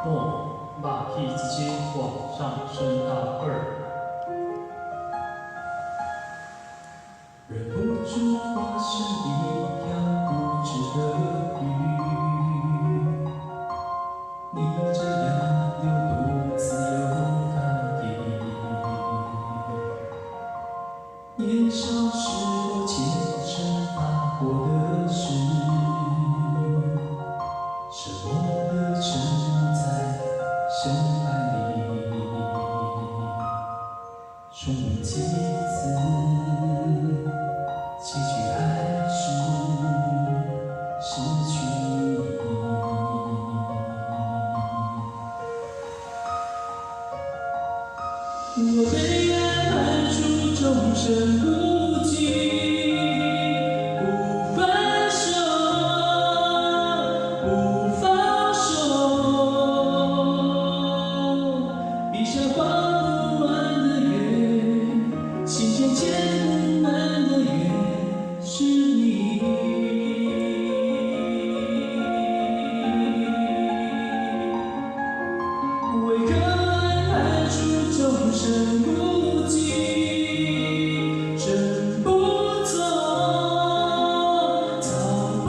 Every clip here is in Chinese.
末马屁之间往上升到2。忍不住化身一条固执的鱼，你这样有多自由抗议？年少时我虔诚发过的誓，沉默地沉溺在深海里，重温几次。 结局还是失去你。我被爱判处终身孤寂，不分手，不放手，闭上画不完的圆，心间填不满的缘。 是你，为何爱判处终身孤寂？挣不走，逃不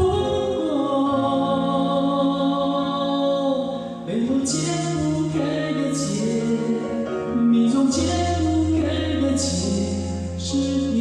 过，眉头解不开的结，命中解不开的结，是你。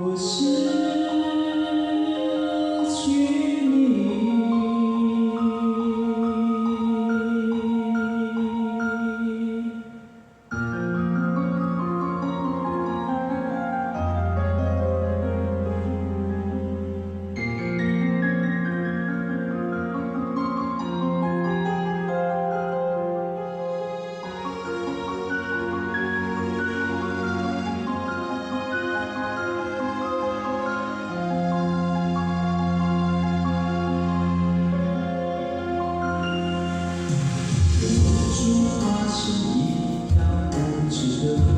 我失去你。化身一条固执的。